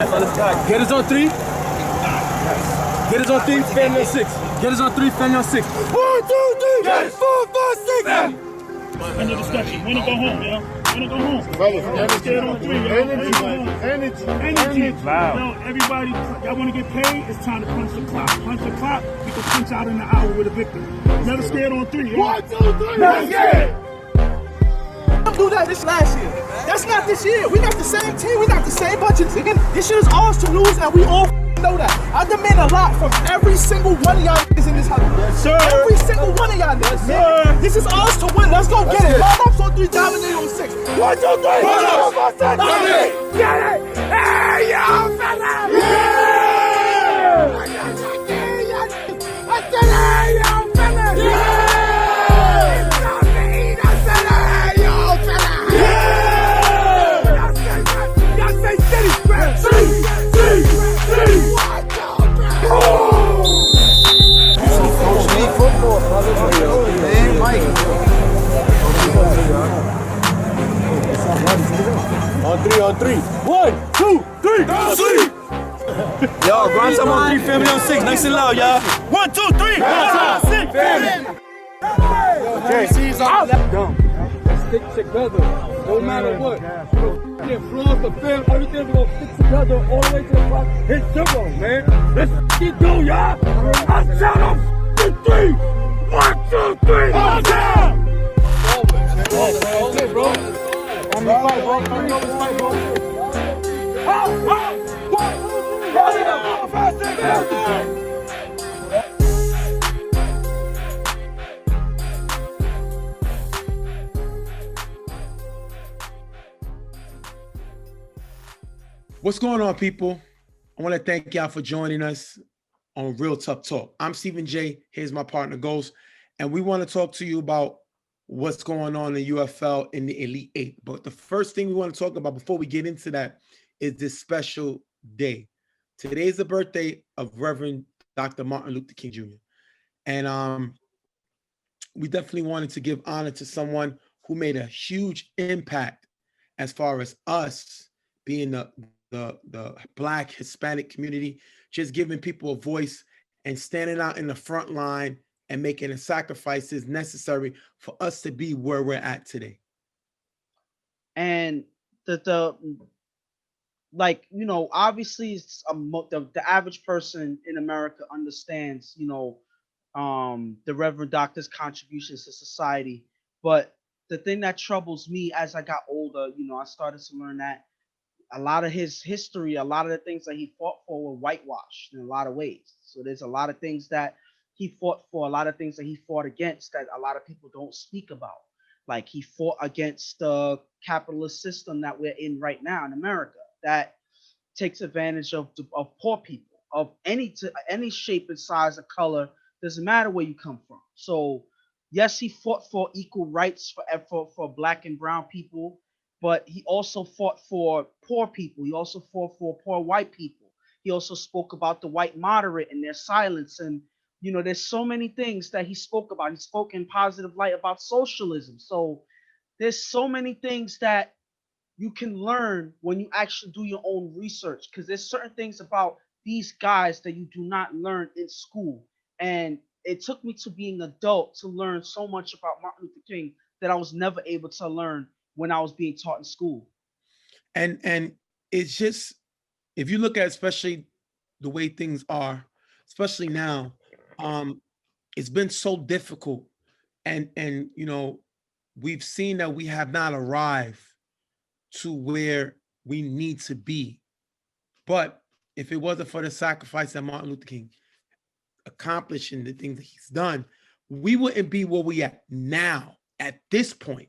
Gettas on 3. Gettas on 3, family on 6. Gettas on 3, family on 6. 1, 2, 3, yes. 4, 5, 6. End of discussion. Wanna go home, yo? Wanna go home? Brothers, on 3, yo. Energy. Wow. Yo, everybody, y'all wanna get paid? It's time to punch the clock. Punch the clock, we can punch out in the hour with a victory. Never scared on 3, yo. 1, 2, 3, never scared. Do that this last year. That's not this year. We got the same team. We got the same budget. Again, this shit is ours to lose, and we all know that. I demand a lot from every single one of y'all niggas in this house. Yes, sir. Every single one of y'all niggas, man. This is ours to win. Let's go get it. Monarchs on 3, dominate on 6. 1, 2, 3. Monarchs on 6. Get it. Hey, y'all, fella. Yeah. I said, hey, y'all, fella. Yeah. On 3. 1, 2, 3. Down 3. Yo, grind some on 3, family on 6. Nice and loud, y'all. 1, 2, 3. 1, 2, 6, family. Okay, seize off that dumb. Stick together, no matter what. Get flaws, the film, everything we gonna stick together all the way to the top. Hit zero, man. Let's get go, y'all. I'm down on 3. 1, 2, 3. Hold down. Okay, bro. I'm the fight, bro. I'm the fight, bro. What's going on, people? I want to thank y'all for joining us on Real Tough Talk. I'm Stephen J. Here's my partner, Ghost. And we want to talk to you about what's going on in UFL in the Elite Eight. But the first thing we want to talk about before we get into that is this special day. Today's the birthday of Reverend Dr. Martin Luther King Jr. And we definitely wanted to give honor to someone who made a huge impact as far as us being the Black Hispanic community, just giving people a voice and standing out in the front line and making the sacrifices necessary for us to be where we're at today. And like, you know, obviously it's the average person in America understands, you know, the Reverend Doctor's contributions to society. But the thing that troubles me as I got older, you know, I started to learn that a lot of his history, a lot of the things that he fought for were whitewashed in a lot of ways. So there's a lot of things that he fought for, a lot of things that he fought against that a lot of people don't speak about. Like he fought against the capitalist system that we're in right now in America that takes advantage of poor people of any shape and size or color. Doesn't matter where you come from. So yes, he fought for equal rights for Black and brown people, but he also fought for poor people. He also fought for poor white people. He also spoke about the white moderate and their silence. And, you know, there's so many things that he spoke about. He spoke in positive light about socialism. So there's so many things that you can learn when you actually do your own research, because there's certain things about these guys that you do not learn in school. And it took me to being an adult to learn so much about Martin Luther King that I was never able to learn when I was being taught in school. And it's just, if you look at especially the way things are, especially now, it's been so difficult. And you know, we've seen that we have not arrived to where we need to be. But if it wasn't for the sacrifice that Martin Luther King accomplished and the things that he's done, we wouldn't be where we at now at this point.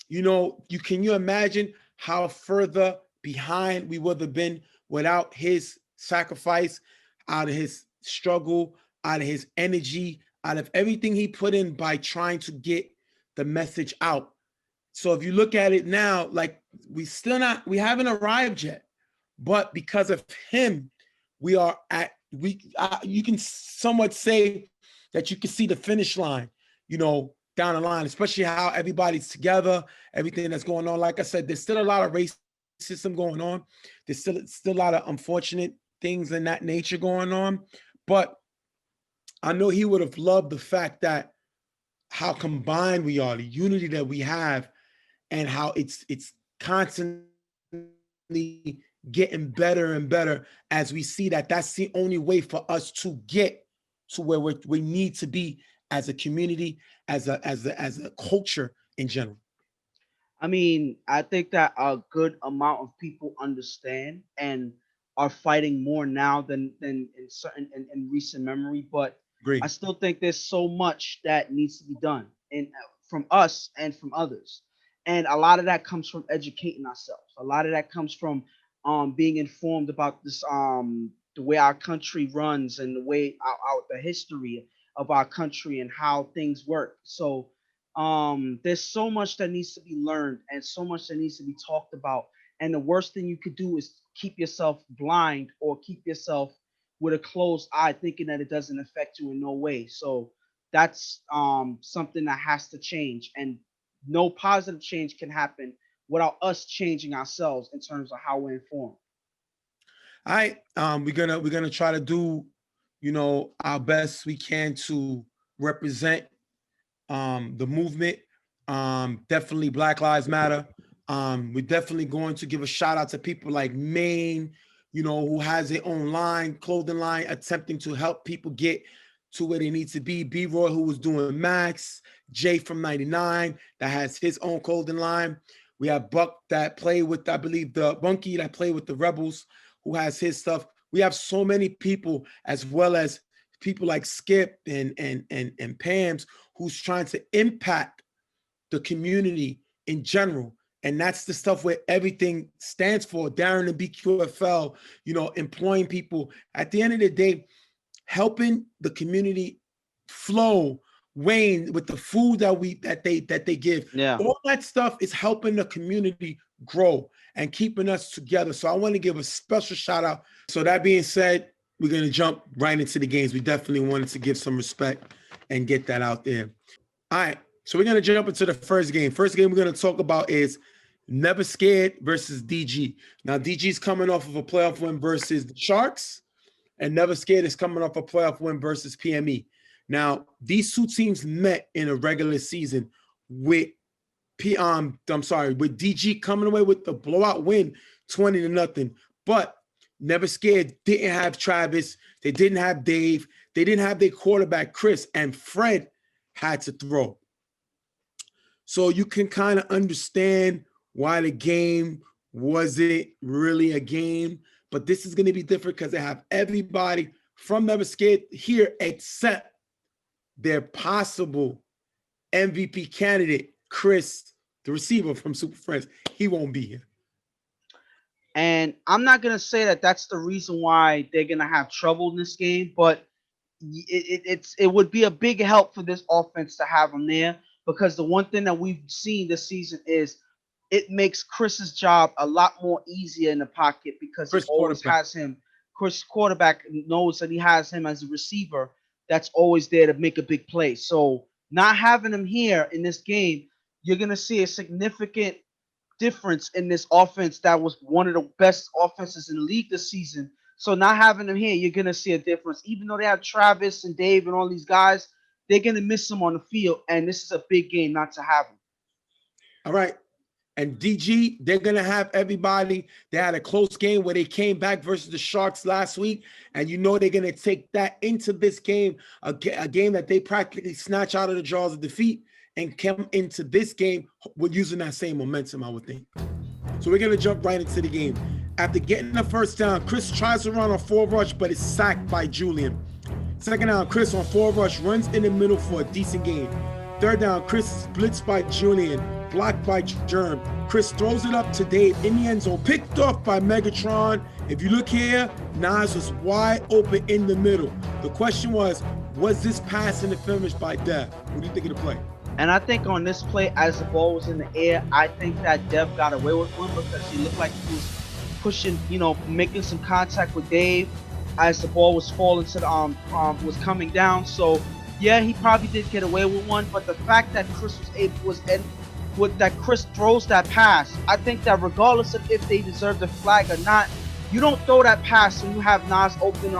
You know, can you imagine how further behind we would have been without his sacrifice, out of his struggle, out of his energy, out of everything he put in by trying to get the message out. So if you look at it now, like we haven't arrived yet, but because of him, we are you can somewhat say that you can see the finish line, you know, down the line, especially how everybody's together, everything that's going on. Like I said, there's still a lot of racism system going on. There's still a lot of unfortunate things in that nature going on. But I know he would have loved the fact that how combined we are, the unity that we have, and how it's constantly getting better and better as we see that that's the only way for us to get to where we need to be as a community, as a culture in general. I mean, I think that a good amount of people understand and are fighting more now than in certain in recent memory. But I Agree. still think there's so much that needs to be done, and from us and from others. And a lot of that comes from educating ourselves. A lot of that comes from being informed about this the way our country runs and the way the history of our country and how things work. So there's so much that needs to be learned and so much that needs to be talked about, and the worst thing you could do is keep yourself blind or keep yourself with a closed eye thinking that it doesn't affect you in no way. So that's something that has to change, and no positive change can happen without us changing ourselves in terms of how we're informed. All right. We're gonna try to do, our best we can to represent the movement. Definitely Black Lives Matter. We're definitely going to give a shout out to people like Maine, who has their own clothing line, attempting to help people get to where they need to be. B-Roy, who was doing Max, Jay from 99, that has his own clothing line. We have Buck that played with, I believe, the Bunky that played with the Rebels, who has his stuff. We have so many people, as well as people like Skip and Pam's, who's trying to impact the community in general. And that's the stuff where everything stands for. Darren and BQFL, employing people. At the end of the day, helping the community flow. Wayne, with the food that they give. Yeah. All that stuff is helping the community grow and keeping us together. So I want to give a special shout out. So that being said, we're going to jump right into the games. We definitely wanted to give some respect and get that out there. All right. So we're going to jump into the first game. First game we're going to talk about is Never Scared versus DG. Now, DG's coming off of a playoff win versus the Sharks, and Never Scared is coming off a playoff win versus PME. Now, these two teams met in a regular season with DG coming away with the blowout win, 20-0. But Never Scared didn't have Travis. They didn't have Dave. They didn't have their quarterback, Chris, and Fred had to throw. So you can kind of understand why the game wasn't really a game. But this is going to be different because they have everybody from Never Scared here except their possible MVP candidate, Chris, the receiver from Super Friends. He won't be here. And I'm not going to say that that's the reason why they're going to have trouble in this game, but it would be a big help for this offense to have him there, because the one thing that we've seen this season is it makes Chris's job a lot more easier in the pocket because he always has him. Chris quarterback knows that he has him as a receiver that's always there to make a big play. So not having him here in this game, you're going to see a significant difference in this offense that was one of the best offenses in the league this season. So not having him here, you're going to see a difference. Even though they have Travis and Dave and all these guys, they're going to miss him on the field, and this is a big game not to have him. All right. And DG, they're going to have everybody. They had a close game where they came back versus the Sharks last week. And they're going to take that into this game, a game that they practically snatch out of the jaws of defeat and come into this game with using that same momentum, I would think. So we're going to jump right into the game. After getting the first down, Chris tries to run on 4 rush, but is sacked by Julian. Second down, Chris on 4 rush runs in the middle for a decent gain. Third down, Chris is blitzed by Julian, blocked by Germ. Chris throws it up to Dave in the end zone, picked off by Megatron. If you look here, Nas was wide open in the middle. The question was this pass interference by Dev? What do you think of the play? And I think on this play, as the ball was in the air, I think that Dev got away with one because he looked like he was pushing, making some contact with Dave as the ball was falling to the was coming down. So yeah, he probably did get away with one, but the fact that Chris was that Chris throws that pass. I think that regardless of if they deserve the flag or not, you don't throw that pass when you have Nas open.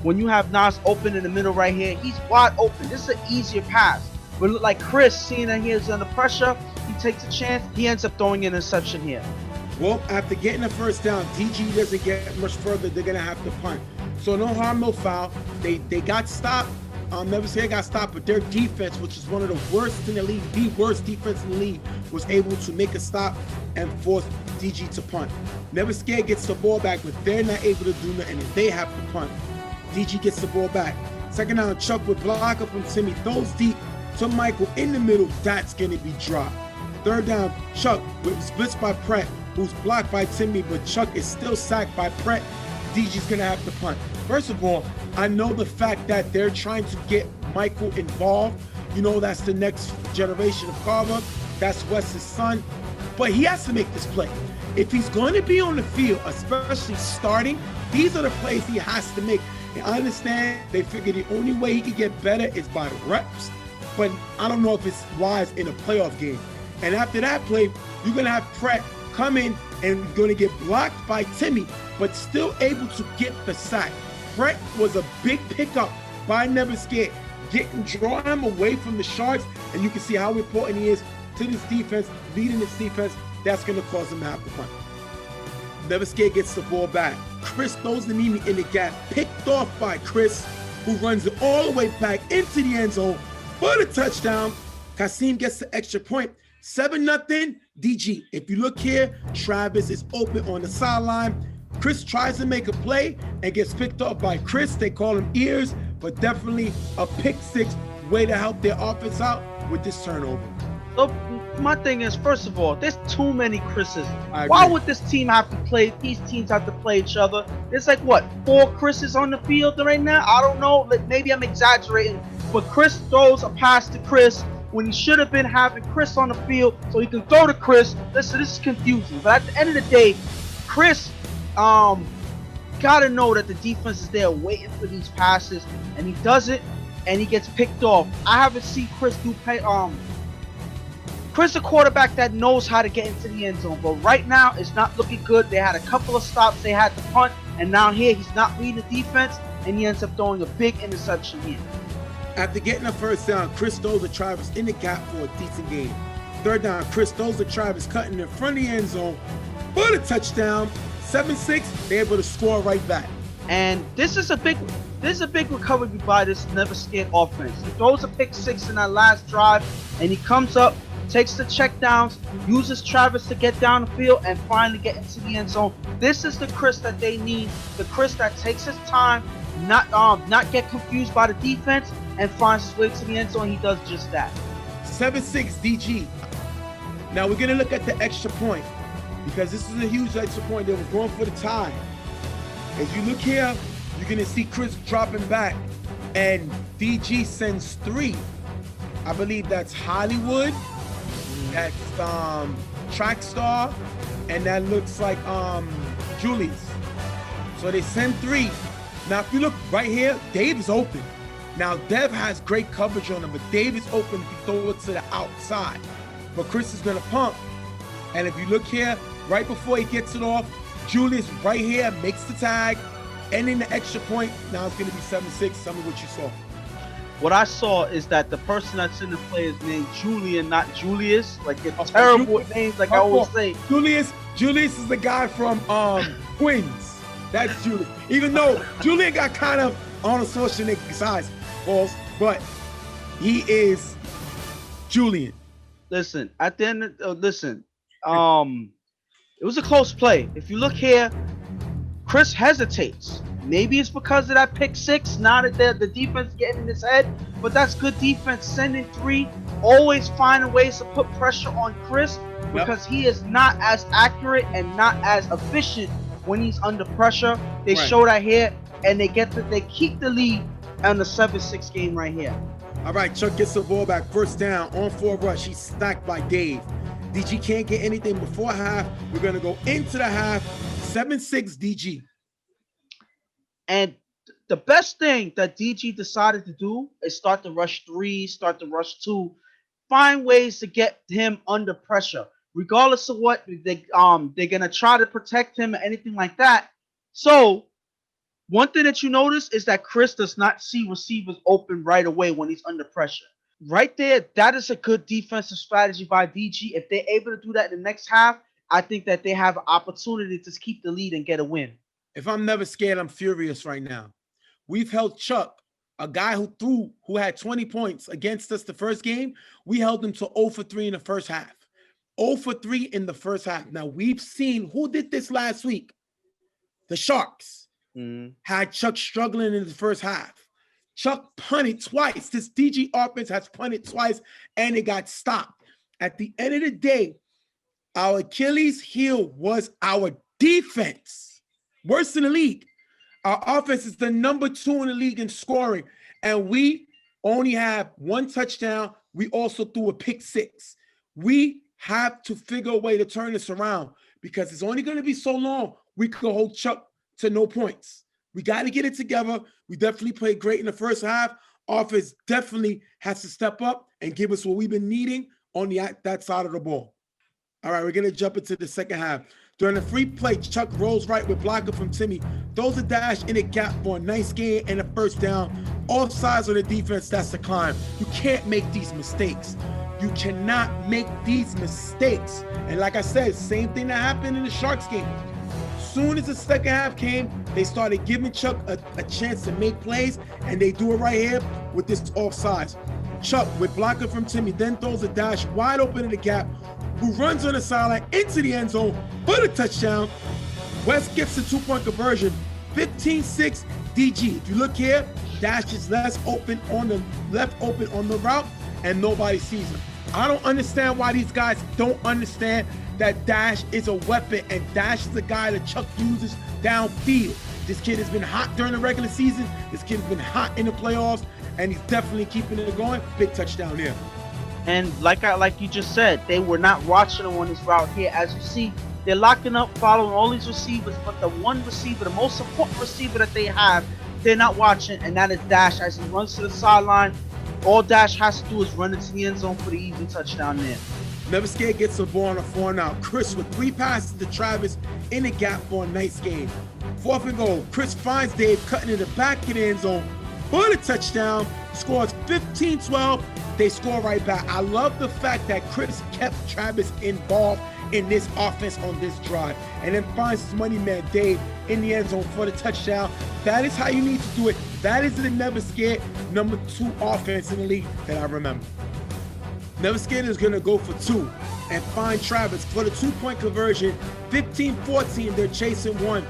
When you have Nas open in the middle right here, he's wide open. This is an easier pass. But look like Chris, seeing that he is under pressure, he takes a chance. He ends up throwing an interception here. Well, after getting the first down, DG doesn't get much further. They're gonna have to punt. So no harm, no foul. They got stopped. Never say they got stopped, but their defense, which is one of the worst in the league, the worst defense in the league, was able to make a stop and force DG to punt. Never Scared gets the ball back, but they're not able to do nothing, and they have to punt. DG gets the ball back. Second down, Chuck with block up from Timmy, throws deep to Michael in the middle. That's going to be dropped. Third down, Chuck with splits by Pratt, who's blocked by Timmy, but Chuck is still sacked by Pratt. DG's going to have to punt. First of all, I know the fact that they're trying to get Michael involved. You know, that's the next generation of Carver. That's Wes's son. But he has to make this play. If he's going to be on the field, especially starting, these are the plays he has to make. And I understand they figure the only way he can get better is by reps. But I don't know if it's wise in a playoff game. And after that play, you're going to have Pratt come in and going to get blocked by Timmy, but still able to get the sack. Pratt was a big pickup by Never Scared, drawing him away from the Sharks, and you can see how important he is to this defense, leading this defense. That's going to cause him to have to punt. Never Scared gets the ball back. Chris throws the knee in the gap, picked off by Chris, who runs it all the way back into the end zone for the touchdown. Kasim gets the extra point. 7-0 DG. If you look here, Travis is open on the sideline. Chris tries to make a play and gets picked off by Chris. They call him ears, but definitely a pick six, way to help their offense out with this turnover. So my thing is, first of all, there's too many Chris's. Why would this team have to play? These teams have to play each other. There's like what, 4 Chris's on the field right now? I don't know. Maybe I'm exaggerating, but Chris throws a pass to Chris when he should have been having Chris on the field so he can throw to Chris. Listen, this is confusing. But at the end of the day, Chris gotta know that the defense is there waiting for these passes, and he does it, and he gets picked off. I haven't seen Chris do Chris, a quarterback that knows how to get into the end zone, but right now it's not looking good. They had a couple of stops, they had to punt, and now here he's not reading the defense, and he ends up throwing a big interception here. After getting a first down, Chris throws to Travis in the gap for a decent game. Third down, Chris throws to Travis cutting in front of the end zone for the touchdown. 7-6, they're able to score right back. And this is a big recovery by this Never Scared offense. He throws a pick six in that last drive, and he comes up, takes the check downs, uses Travis to get down the field, and finally get into the end zone. This is the Chris that they need, the Chris that takes his time, not get confused by the defense, and finds his way to the end zone. He does just that. 7-6 DG. Now we're gonna look at the extra point, because this is a huge extra point. They were going for the tie. As you look here, you're gonna see Chris dropping back, and DG sends 3. I believe that's Hollywood, that's Track Star, and that looks like Julius. So they send 3. Now if you look right here, Dave is open. Now Dev has great coverage on him, but Dave is open if you throw it to the outside. But Chris is gonna pump. And if you look here, right before he gets it off, Julius right here makes the tag, ending the extra point. Now it's gonna be 7-6. Tell me what you saw. What I saw is that the person that's in the play is named Julian, not Julius. Like, it's terrible names, like I always say. Julius is the guy from Queens. That's Julius. Even though Julian got kind of Arnold Schwarzenegger size, but he is Julian. Listen, at the end of, it was a close play. If you look here, Chris hesitates. Maybe it's because of that pick six, now that the defense getting in his head, but that's good defense. Sending 3, always finding ways to put pressure on Chris, because he is not as accurate and not as efficient when he's under pressure. They show that here, and they keep the lead on the 7-6 game right here. All right, Chuck gets the ball back. First down, on 4 rush. He's stacked by Dave. DG can't get anything before half. We're going to go into the half. 7-6 DG. And the best thing that DG decided to do is start the rush 3, start the rush 2. find ways to get him under pressure, regardless of what they're gonna try to protect him or anything like that. So one thing that you notice is that Chris does not see receivers open right away when he's under pressure. Right there, that is a good defensive strategy by DG. If they're able to do that in the next half, I think that they have an opportunity to keep the lead and get a win. If I'm never scared, I'm furious right now. We've held Chuck, a guy who had 20 points against us the first game. We held him to 0 for 3 in the first half. 0 for 3 in the first half. Now, we've seen who did this last week. The Sharks had Chuck struggling in the first half. Chuck punted twice. This DG offense has punted twice, and it got stopped. At the end of the day, our Achilles heel was our defense. Worst in the league. Our offense is the number 2 in the league in scoring, and we only have 1 touchdown. We also threw a pick 6. We have to figure a way to turn this around because it's only going to be so long we could hold Chuck to no points. We got to get it together. We definitely played great in the first half. Offense definitely has to step up and give us what we've been needing on that side of the ball. All right, we're going to jump into the second half. During the free play, Chuck rolls right with blocker from Timmy, throws a dash in a gap for a nice gain and a first down. Off sides of the defense, that's the climb. You can't make these mistakes. You cannot make these mistakes. And like I said, same thing that happened in the Sharks game. Soon as the second half came, they started giving Chuck a chance to make plays, and they do it right here with this offsides. Chuck, with blocker from Timmy, then throws a dash wide open in the gap, who runs on the sideline into the end zone for the touchdown. West gets the 2-point conversion, 15-6 DG. If you look here, dash is left open on the route, and nobody sees him. I don't understand why these guys don't understand that dash is a weapon, and dash is a guy that Chuck uses downfield. This kid has been hot during the regular season. This kid's been hot in the playoffs, and he's definitely keeping it going. Big touchdown here. And like you just said, they were not watching him on this route here. As you see, they're locking up, following all these receivers, but the one receiver, the most important receiver that they have, they're not watching, and that is Dash. As he runs to the sideline, all Dash has to do is run into the end zone for the easy touchdown there. Never Scared gets the ball on a 4-and-out. Chris with 3 passes to Travis in the gap for a nice game. 4th and goal. Chris finds Dave cutting in the back of the end zone for the touchdown. Scores 15-12. They score right back. I love the fact that Chris kept Travis involved in this offense on this drive, and then finds his money man Dave in the end zone for the touchdown. That is how you need to do it. That is the Never Scared number 2 offense in the league that I remember. Never Scared is going to go for 2 and find Travis for the 2-point conversion. 15-14, they're chasing 1.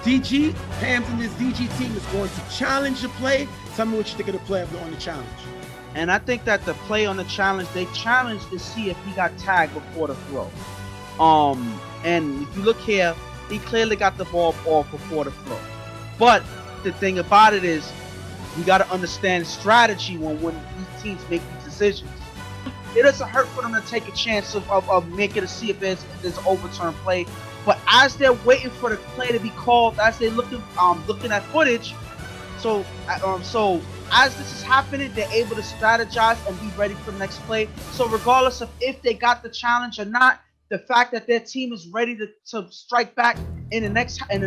DG, Pams and this DG team is going to challenge the play. Tell me what you think of the play on the challenge. And I think that the play on the challenge, they challenged to see if he got tagged before the throw. And if you look here, he clearly got the ball off before the throw. But the thing about it is, you got to understand strategy when these teams make these decisions. It doesn't hurt for them to take a chance of making to see if there's an overturned play. But as they're waiting for the play to be called, as they're looking at footage, so as this is happening, they're able to strategize and be ready for the next play. So regardless of if they got the challenge or not, the fact that their team is ready to strike back in the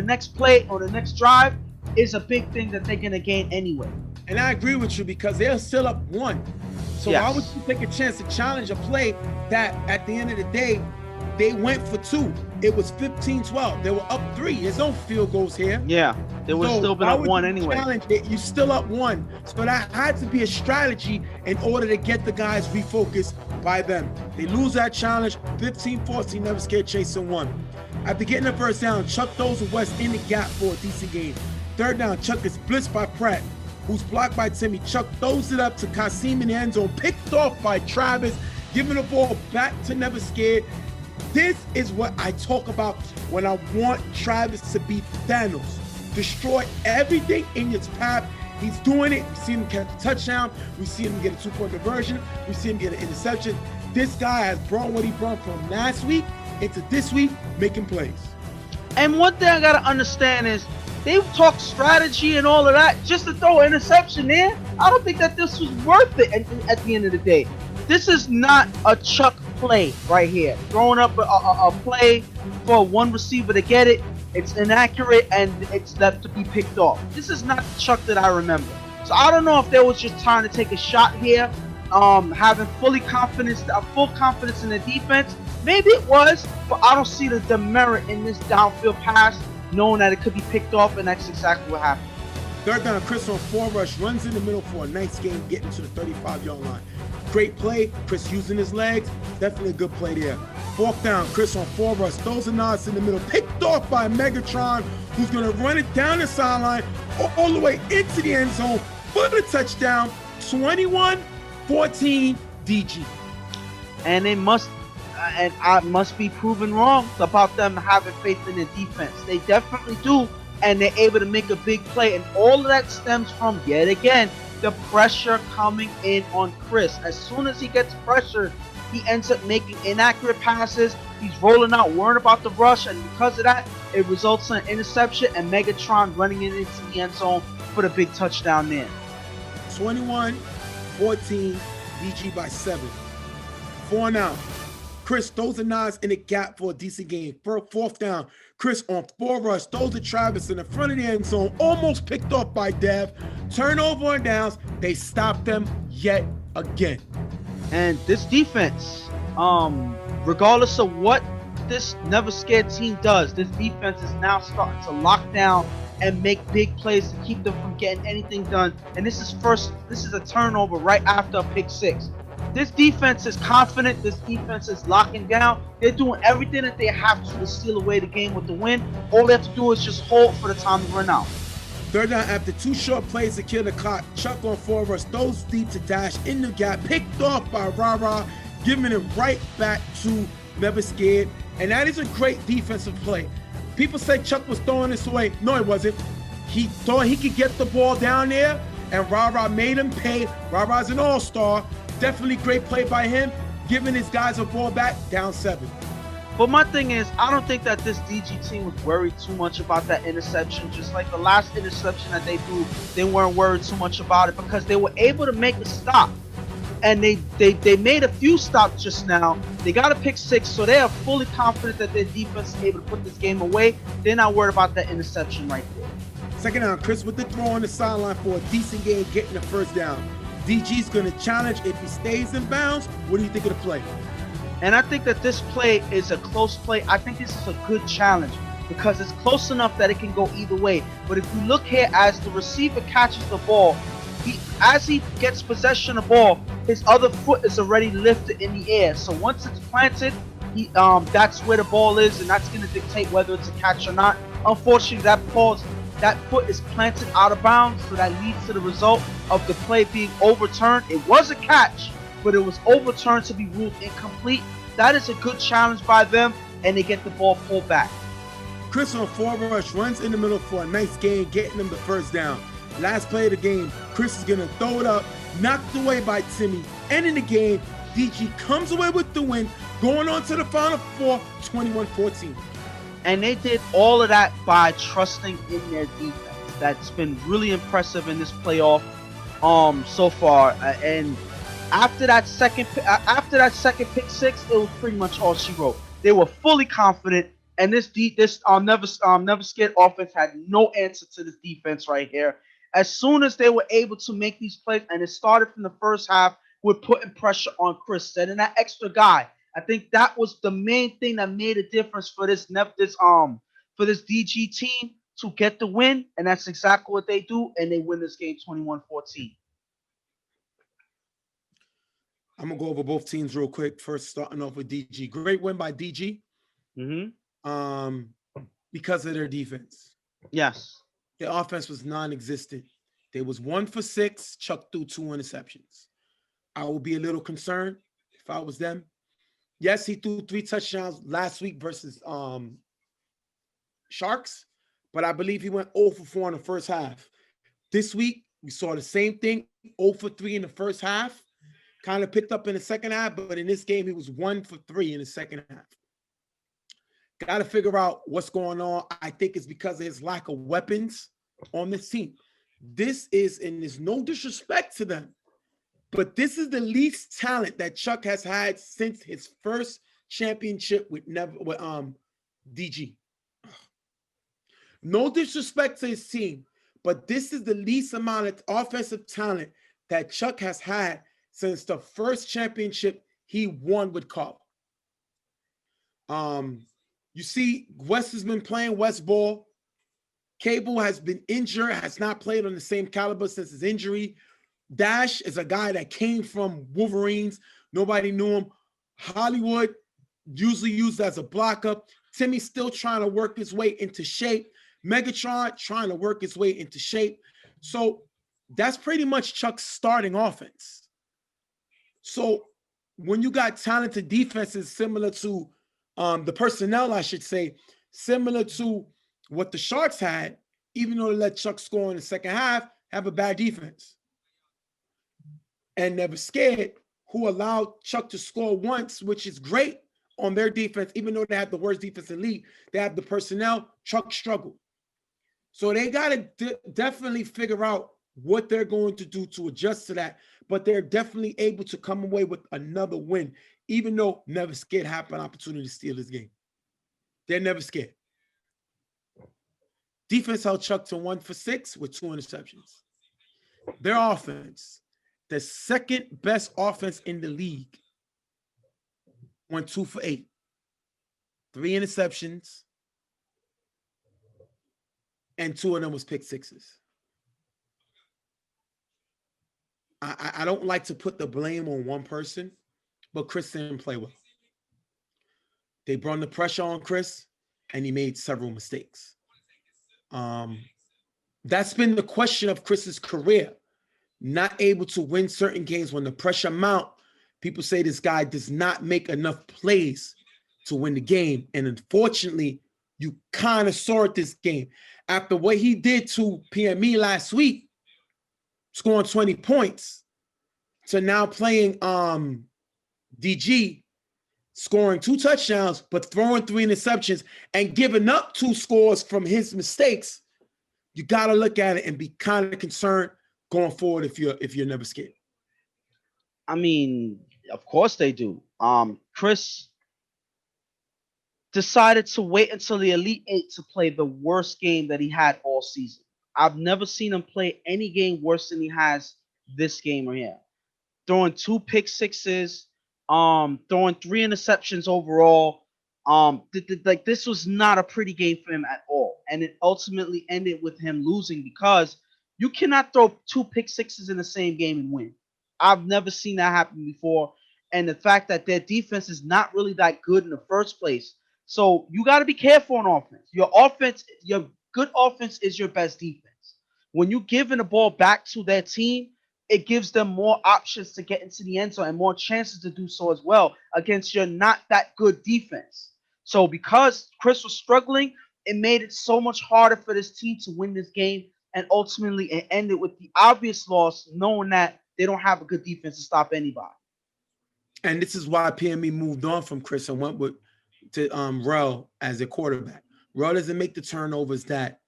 next play or the next drive is a big thing that they're gonna gain anyway. And I agree with you because they're still up 1. So Yes. why would you take a chance to challenge a play that at the end of the day, they went for 2. It was 15-12. They were up 3. There's no field goals here. Yeah, they would still been up 1 anyway. Challenge it? You're still up 1. So that had to be a strategy in order to get the guys refocused by them. They lose that challenge. 15-14, Never Scared chasing 1. After getting the first down, Chuck throws to West in the gap for a decent gain. 3rd down, Chuck is blitzed by Pratt, who's blocked by Timmy. Chuck throws it up to Kasim in the end zone, picked off by Travis, giving the ball back to Never Scared. This is what I talk about when I want Travis to be Thanos. Destroy everything in its path. He's doing it. We see him catch a touchdown. We see him get a 2-point conversion. We see him get an interception. This guy has brought what he brought from last week into this week, making plays. And one thing I gotta understand is they've talked strategy and all of that just to throw an interception there. I don't think that this was worth it at the end of the day. this is not a Chuck play right here. Throwing up a play for one receiver to get it, it's inaccurate and it's left to be picked off. This is not the Chuck that I remember. So I don't know if they was just trying to take a shot here, having full confidence in the defense. Maybe it was, but I don't see the demerit in this downfield pass, knowing that it could be picked off, and that's exactly what happened. Third down, Chris on 4 rush, runs in the middle for a nice gain, getting to the 35-yard line. Great play, Chris using his legs, definitely a good play there. Fourth down, Chris on 4 rush, throws a nod in the middle, picked off by Megatron, who's gonna run it down the sideline, all the way into the end zone for the touchdown, 21-14 DG. And they must, and I must be proven wrong about them having faith in the defense. They definitely do, and they're able to make a big play, and all of that stems from, yet again, the pressure coming in on Chris. As soon as he gets pressure, he ends up making inaccurate passes. He's rolling out, worrying about the rush, and because of that, it results in an interception and Megatron running it into the end zone for the big touchdown there. 21-14, DG by 7. 4 now. Chris throws a Nas in the gap for a decent gain. Fourth down, Chris on 4 rush, throws to Travis in the front of the end zone, almost picked off by Dev. Turnover on downs, they stopped them yet again. And this defense, regardless of what this Never Scared team does, this defense is now starting to lock down and make big plays to keep them from getting anything done. And this is a turnover right after a pick 6. This defense is confident. This defense is locking down. They're doing everything that they have to steal away the game with the win. All they have to do is just hold for the time to run out. Third down, after 2 short plays to kill the clock, Chuck on 4 rush, throws deep to Dash in the gap, picked off by Rara, giving it right back to Never Scared. And that is a great defensive play. People say Chuck was throwing this away. No, it wasn't. He thought he could get the ball down there, and Rara made him pay. Rara's an all-star. Definitely great play by him, giving his guys a ball back, down 7. But my thing is, I don't think that this DG team was worried too much about that interception. Just like the last interception that they threw, they weren't worried too much about it because they were able to make a stop. And they made a few stops just now. They got a pick 6, so they are fully confident that their defense is able to put this game away. They're not worried about that interception right there. Second down, Chris with the throw on the sideline for a decent gain, getting the first down. DG's going to challenge if he stays in bounds. What do you think of the play? And I think that this play is a close play. I think this is a good challenge because it's close enough that it can go either way. But if you look here, as the receiver catches the ball, as he gets possession of the ball, his other foot is already lifted in the air. So once it's planted, that's where the ball is, and that's going to dictate whether it's a catch or not. Unfortunately, that foot is planted out of bounds, so that leads to the result of the play being overturned. It was a catch, but it was overturned to be ruled incomplete. That is a good challenge by them, and they get the ball pulled back. Chris on 4 rush, runs in the middle for a nice gain, getting them the first down. Last play of the game, Chris is going to throw it up, knocked away by Timmy, ending the game. DG comes away with the win, going on to the Final Four, 21-14. And they did all of that by trusting in their defense. That's been really impressive in this playoff so far. And after that second pick 6, it was pretty much all she wrote. They were fully confident, and this Never Scared offense had no answer to this defense right here. As soon as they were able to make these plays, and it started from the first half with putting pressure on Chris, setting that extra guy. I think that was the main thing that made a difference for this DG team to get the win, and that's exactly what they do, and they win this game 21-14. I'm gonna go over both teams real quick. First, starting off with DG. Great win by DG. Because of their defense. Yes. Their offense was non-existent. They was 1 for 6. Chuck threw 2 interceptions. I would be a little concerned if I was them. Yes, he threw 3 touchdowns last week versus Sharks, but I believe he went 0 for 4 in the first half. This week, we saw the same thing, 0 for 3 in the first half. Kind of picked up in the second half, but in this game, he was 1 for 3 in the second half. Got to figure out what's going on. I think it's because of his lack of weapons on this team. This is, and there's no disrespect to them, But this is the least talent that Chuck has had since his first championship with DG. No disrespect to his team, but this is the least amount of offensive talent that Chuck has had since the first championship he won with Carl. You see, West has been playing West ball. Cable has been injured, has not played on the same caliber since his injury. Dash is a guy that came from Wolverines. Nobody knew him. Hollywood, usually used as a blocker. Timmy's still trying to work his way into shape. Megatron trying to work his way into shape. So that's pretty much Chuck's starting offense. So when you got talented defenses similar to the personnel, I should say, similar to what the Sharks had, even though they let Chuck score in the second half, have a bad defense. And Never Scared, who allowed Chuck to score once, which is great on their defense, even though they had the worst defense in the league. They have the personnel. Chuck struggled. So they got to definitely figure out what they're going to do to adjust to that. But they're definitely able to come away with another win, even though Never Scared had an opportunity to steal this game. They're never scared. Defense held Chuck to 1 for 6 with 2 interceptions. Their offense, the second best offense in the league, went 2 for 8. 3 interceptions, and 2 of them was pick sixes. I don't like to put the blame on one person, but Chris didn't play well. They brought the pressure on Chris, and he made several mistakes. That's been the question of Chris's career. Not able to win certain games when the pressure mount. People say this guy does not make enough plays to win the game. And unfortunately, you kind of saw it this game. After what he did to PME last week, scoring 20 points, to now playing DG, scoring 2 touchdowns, but throwing 3 interceptions and giving up 2 scores from his mistakes, you got to look at it and be kind of concerned going forward if you're Never Scared. I mean, of course they do. Chris decided to wait until the Elite 8 to play the worst game that he had all season. I've never seen him play any game worse than he has this game right here. Throwing 2 pick sixes, throwing 3 interceptions overall. Like this was not a pretty game for him at all. And it ultimately ended with him losing because you cannot throw 2 pick sixes in the same game and win. I've never seen that happen before. And the fact that their defense is not really that good in the first place. So you got to be careful on offense. Your good offense is your best defense. When you're giving the ball back to their team, it gives them more options to get into the end zone and more chances to do so as well against your not that good defense. So because Chris was struggling, it made it so much harder for this team to win this game. And ultimately, it ended with the obvious loss, knowing that they don't have a good defense to stop anybody. And this is why PME moved on from Chris and went to Rel as a quarterback. Rel doesn't make the turnovers that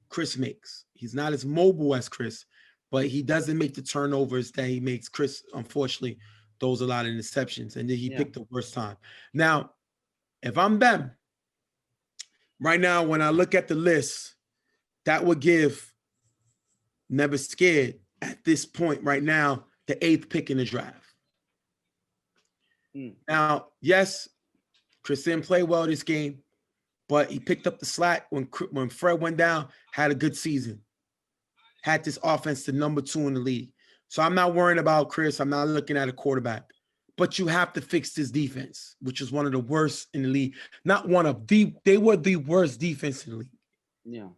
Chris makes. He's not as mobile as Chris, but he doesn't make the turnovers that he makes. Chris, unfortunately, throws a lot of interceptions, and then he picked the worst time. Now, if I'm them, right now, when I look at the list, that would give Never Scared at this point right now the 8th pick in the draft. Now, yes, Chris didn't play well this game, but he picked up the slack when Fred went down, had a good season. Had this offense to number 2 in the league. So I'm not worrying about Chris. I'm not looking at a quarterback. But you have to fix this defense, which is one of the worst in the league. Not one of they were the worst defense in the league. Yeah.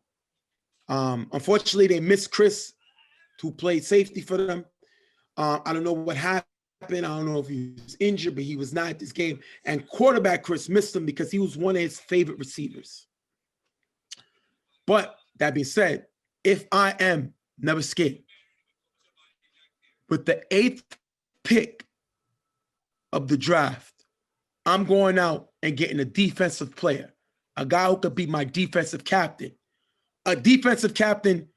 Unfortunately, they missed Chris, who played safety for them. I don't know what happened. I don't know if he was injured, but he was not at this game. And quarterback Chris missed him because he was one of his favorite receivers. But that being said, if I am Never Scared, with the 8th pick of the draft, I'm going out and getting a defensive player, a guy who could be my defensive captain, a defensive captain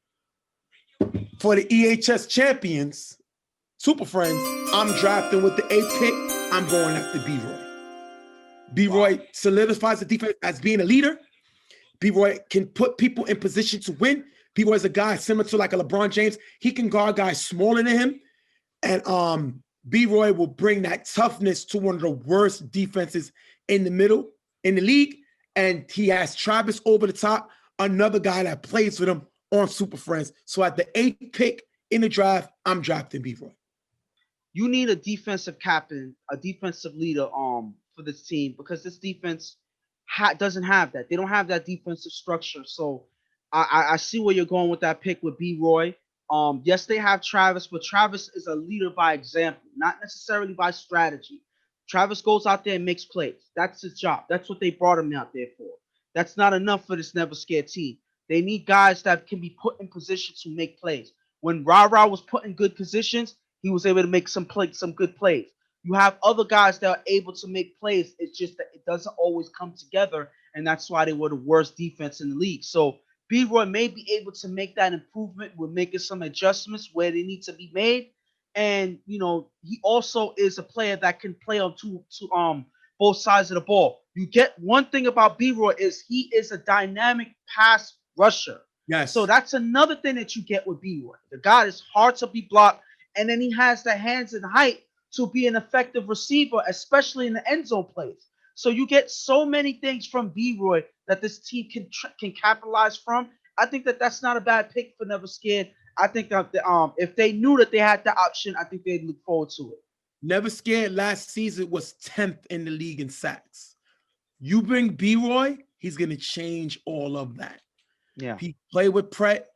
for the EHS champions Super Friends, I'm drafting with the 8th pick. I'm going after B-Roy. B-Roy solidifies the defense as being a leader. B-Roy can put people in position to win. B-Roy is a guy similar to like a LeBron James. He can guard guys smaller than him. And B-Roy will bring that toughness to one of the worst defenses in the middle in the league. And he has Travis over the top, another guy that plays with him on Super Friends. So at the 8th pick in the draft, I'm drafting B-Roy. You need a defensive captain, a defensive leader for this team, because this defense doesn't have that. They don't have that defensive structure. So I see where you're going with that pick with B-Roy. Yes, they have Travis, but Travis is a leader by example, not necessarily by strategy. Travis goes out there and makes plays. That's his job. That's what they brought him out there for. That's not enough for this Never Scared team. They need guys that can be put in position to make plays. When Ra was put in good positions, he was able to make some good plays. You have other guys that are able to make plays. It's just that it doesn't always come together, and that's why they were the worst defense in the league. So B-Roy may be able to make that improvement. We're making some adjustments where they need to be made. And, you know, he also is a player that can play on both sides of the ball. You get one thing about B-Roy is he is a dynamic pass rusher. Yes. So that's another thing that you get with B-Roy. The guy is hard to be blocked, and then he has the hands and height to be an effective receiver, especially in the end zone plays. So you get so many things from B-Roy that this team can capitalize from. I think that that's not a bad pick for Never Scared. I think that if they knew that they had the option, I think they'd look forward to it. Never Scared last season was 10th in the league in sacks. You bring B-Roy, he's going to change all of that. Yeah. He played with Pratt.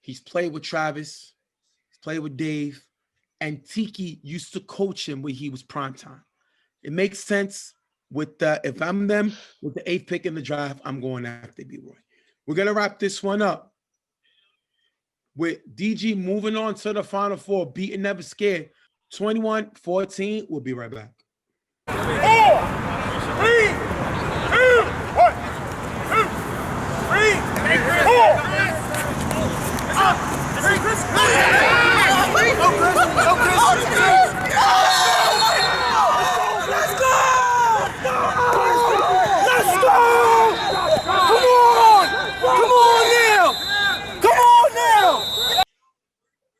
He's played with Travis. He's played with Dave. And Tiki used to coach him when he was primetime. It makes sense with if I'm them with the 8th pick in the draft, I'm going after B-Roy. We're going to wrap this one up with DG moving on to the Final Four, beating Never Scared 21-14. We'll be right back. 4, 3, 2, 1, 2, 3.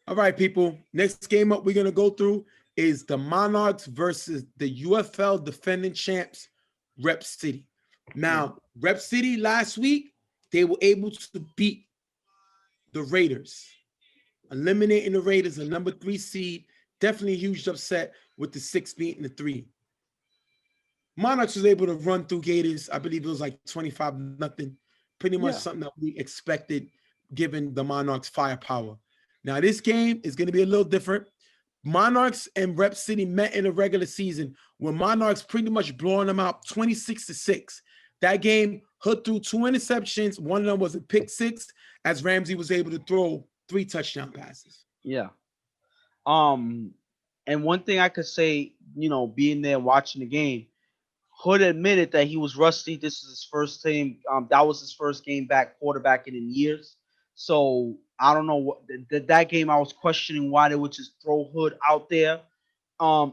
All right, people. Next game up we're going to go through is the Monarchs versus the UFL defending champs, Rep City. Now, Rep City last week, they were able to beat the Raiders, eliminating the Raiders, a number 3 seed. Definitely a huge upset with the 6 beating the 3. Monarchs was able to run through Gettas. I believe it was like 25-0. Pretty much something that we expected given the Monarchs' firepower. Now, this game is going to be a little different. Monarchs and Rep City met in the regular season when Monarchs pretty much blowing them out 26-6. That game, Hood threw 2 interceptions. One of them was a pick 6 as Ramsey was able to throw 3 touchdown passes. Yeah. And one thing I could say, you know, being there watching the game, Hood admitted that he was rusty. This is his first game. That was his first game back quarterbacking in years. So I don't know what that game. I was questioning why they would just throw Hood out there,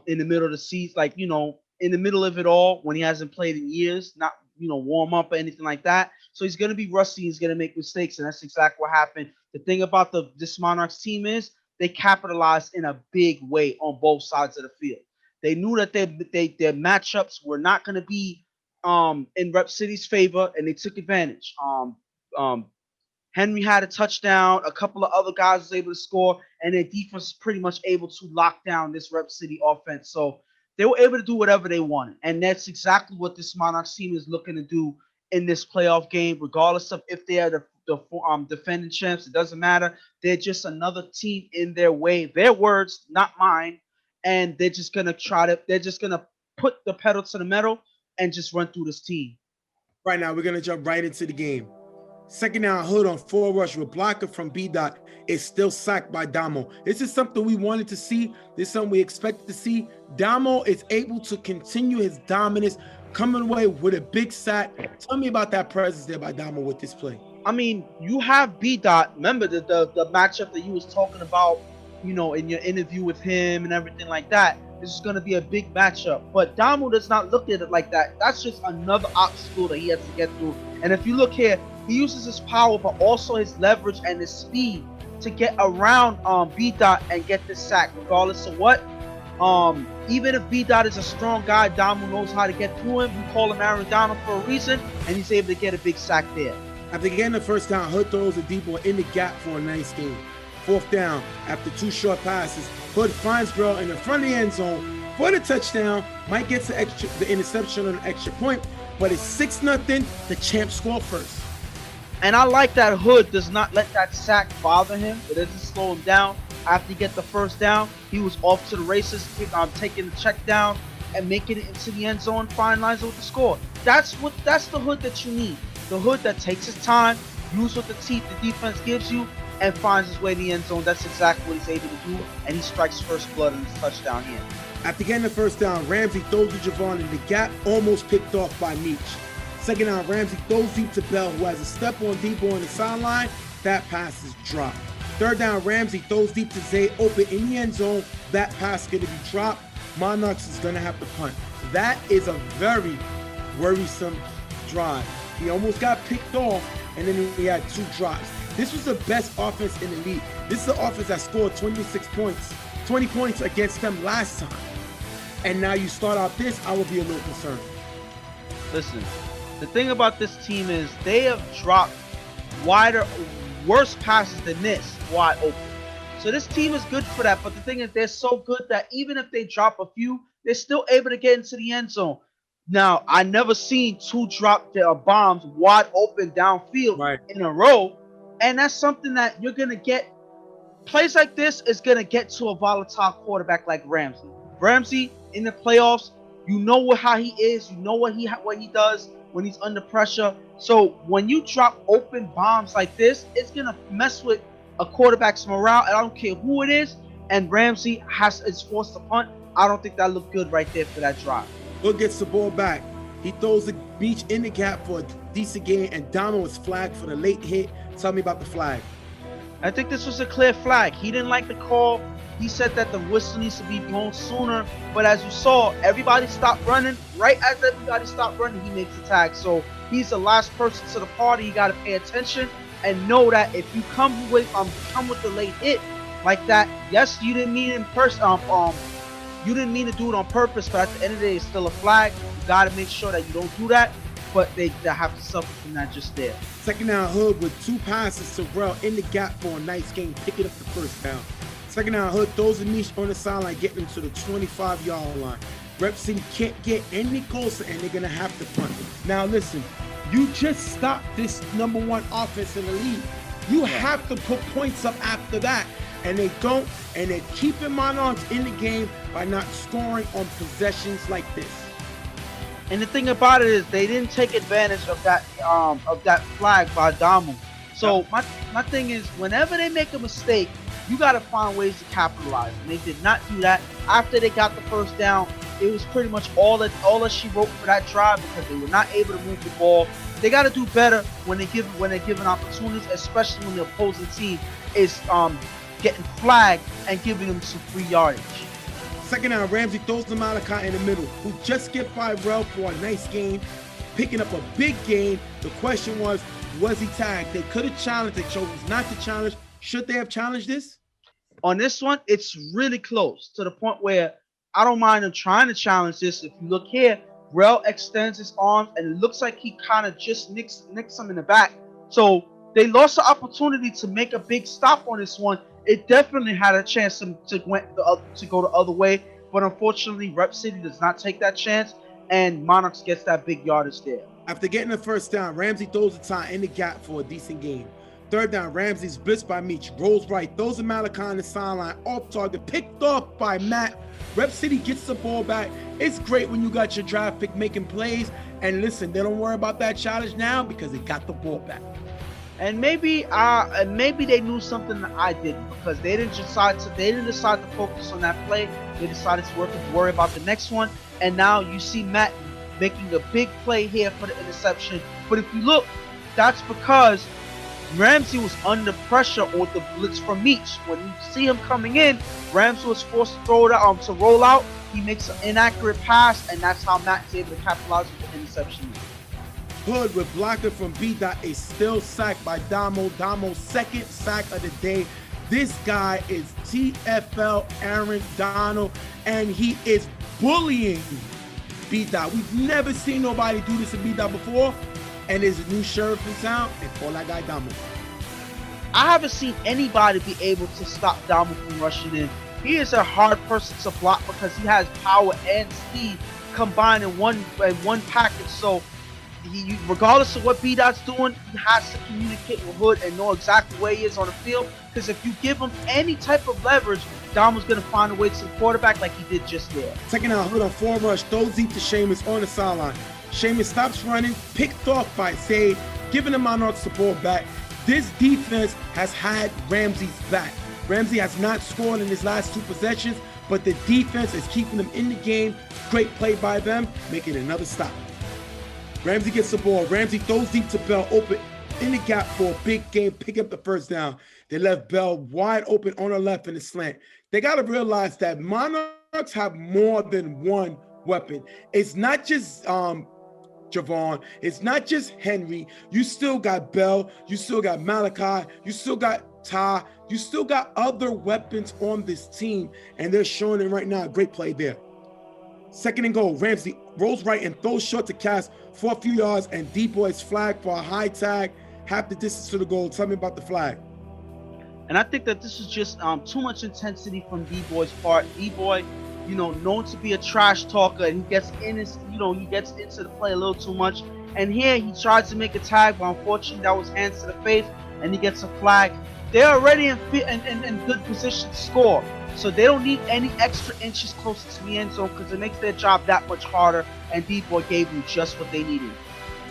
in the middle of the season, like, you know, in the middle of it all when he hasn't played in years, not, you know, warm up or anything like that. So he's gonna be rusty. He's gonna make mistakes, and that's exactly what happened. The thing about this Monarchs team is they capitalized in a big way on both sides of the field. They knew that their matchups were not gonna be in Rep City's favor, and they took advantage. Henry had a touchdown. A couple of other guys was able to score, and their defense was pretty much able to lock down this Rep City offense. So they were able to do whatever they wanted, and that's exactly what this Monarchs team is looking to do in this playoff game, regardless of if they are the defending champs. It doesn't matter. They're just another team in their way. Their words, not mine. And they're just gonna put the pedal to the metal and just run through this team. Right now, we're gonna jump right into the game. Second down, Hood on 4 rush with blocker from B-Dot is still sacked by Damo. This is something we wanted to see. This is something we expected to see. Damo is able to continue his dominance, coming away with a big sack. Tell me about that presence there by Damo with this play. I mean, you have B-Dot. Remember the matchup that you was talking about in your interview with him and everything like that, this is going to be a big matchup. But Damu does not look at it like that. That's just another obstacle that he has to get through. And if you look here, he uses his power, but also his leverage and his speed to get around B-Dot and get this sack, regardless of what. Even if B-Dot is a strong guy, Damu knows how to get through him. We call him Aaron Donald for a reason, and he's able to get a big sack there. After getting the first down, Hood throws a deep ball in the gap for a nice gain. 4th down, after 2 short passes, Hood finds Burrell in the front of the end zone for the touchdown. Might get the interception on an extra point, but it's 6-0. The champs score first. And I like that Hood does not let that sack bother him. It doesn't slow him down. After he gets the first down, he was off to the races, taking the check down and making it into the end zone, finalizing with the score. That's the Hood that you need. The Hood that takes his time, uses what the defense gives you, and finds his way to the end zone. That's exactly what he's able to do, and he strikes first blood in his touchdown here. After getting the first down, Ramsey throws to Javon in the gap, almost picked off by Meach. 2nd down, Ramsey throws deep to Bell, who has a step on Debo on the sideline. That pass is dropped. 3rd down, Ramsey throws deep to Zay, open in the end zone. That pass is going to be dropped. Monarchs is going to have to punt. That is a very worrisome drive. He almost got picked off, and then he had 2 drops. This was the best offense in the league. This is the offense that scored 20 points against them last time. And now you start out this, I would be a little concerned. Listen, the thing about this team is they have dropped worse passes than this, wide open. So this team is good for that, but the thing is they're so good that even if they drop a few, they're still able to get into the end zone. Now, I never seen 2 drop their bombs wide open downfield in a row, and that's something that you're going to get. Plays like this is going to get to a volatile quarterback like Ramsey. Ramsey, in the playoffs, you know how he is. You know what he does when he's under pressure. So when you drop open bombs like this, it's going to mess with a quarterback's morale. And I don't care who it is. And Ramsey is forced to punt. I don't think that looked good right there for that drop. Hood gets the ball back. He throws the Beach in the gap for a decent gain, and Donald was flagged for the late hit. Tell me about the flag. I think this was a clear flag. He didn't like the call. He said that the whistle needs to be blown sooner. But as you saw, everybody stopped running. Right as everybody stopped running, he makes the tag. So he's the last person to the party. You got to pay attention and know that if you come with the late hit like that, yes, you didn't mean it in person. You didn't mean to do it on purpose, but at the end of the day, it's still a flag. You got to make sure that you don't do that. But they have to suffer from that just there. 2nd down, Hood with 2 passes to Burrell in the gap for a nice gain, picking up the first down. 2nd down, Hood throws a niche on the sideline, getting him to the 25-yard line. Rep City can't get any closer, and they're going to have to punt. Now listen, you just stopped this #1 offense in the league. You have to put points up after that. And they don't, and they're keeping Monarchs in the game by not scoring on possessions like this. And the thing about it is they didn't take advantage of that flag by Damu. So my thing is, whenever they make a mistake, you got to find ways to capitalize. And they did not do that. After they got the first down, it was pretty much all that she wrote for that drive because they were not able to move the ball. They got to do better when they're given opportunities, especially when the opposing team is getting flagged and giving them some free yardage. 2nd down, Ramsey throws to Malachi in the middle, who just skipped by Rel for a nice gain, picking up a big gain. The question was he tagged? They could have challenged. They chose not to challenge. Should they have challenged this? On this one, it's really close to the point where I don't mind them trying to challenge this. If you look here, Rel extends his arms, and it looks like he kind of just nicks him in the back. So they lost the opportunity to make a big stop on this one. It definitely had a chance to go the other way, but unfortunately, Rep City does not take that chance, and Monarchs gets that big yardage there. After getting the first down, Ramsey throws a tie in the gap for a decent gain. 3rd down, Ramsey's blitzed by Meach, rolls right, throws a Malachi on the sideline, off target, picked off by Matt. Rep City gets the ball back. It's great when you got your draft pick making plays, and listen, they don't worry about that challenge now because they got the ball back. And maybe they knew something that I didn't, because they didn't decide to focus on that play. They decided to worry about the next one. And now you see Matt making a big play here for the interception. But if you look, that's because Ramsey was under pressure with the blitz from Meach. When you see him coming in, Ramsey was forced to throw it out, to roll out. He makes an inaccurate pass, and that's how Matt is able to capitalize with the interception. Hood with blocking from B-Dot, a still sack by Damo. Damo's second sack of the day. This guy is TFL Aaron Donald, and he is bullying B-Dot. We've never seen nobody do this to B-Dot before, and there's a new sheriff in town, and call that guy Damo. I haven't seen anybody be able to stop Damo from rushing in. He is a hard person to block because he has power and speed combined in one package. So he, regardless of what B-Dot's doing, he has to communicate with Hood and know exactly where he is on the field. Because if you give him any type of leverage, Damo's going to find a way to the quarterback like he did just there. Taking out Hood on 4 rush, throws deep to Sheamus on the sideline. Sheamus stops running, picked off by Sade, giving the Monarchs the ball back. This defense has had Ramsey's back. Ramsey has not scored in his last 2 possessions, but the defense is keeping them in the game. Great play by them, making another stop. Ramsey gets the ball. Ramsey throws deep to Bell, open in the gap for a big game, pick up the first down. They left Bell wide open on the left in the slant. They got to realize that Monarchs have more than one weapon. It's not just Javon. It's not just Henry. You still got Bell. You still got Malachi. You still got Ty. You still got other weapons on this team, and they're showing it right now. Great play there. 2nd and goal. Ramsey rolls right and throws short to Cass for a few yards, and D-Boy's flag for a high tag, half the distance to the goal. Tell me about the flag. And I think that this is just too much intensity from D-Boy's part. D-Boy, known to be a trash talker, and he gets in his, he gets into the play a little too much. And here he tries to make a tag, but unfortunately that was hands to the face, and he gets a flag. They're already in good position to score, so they don't need any extra inches closer to the end zone because it makes their job that much harder. And D-Boy gave them just what they needed.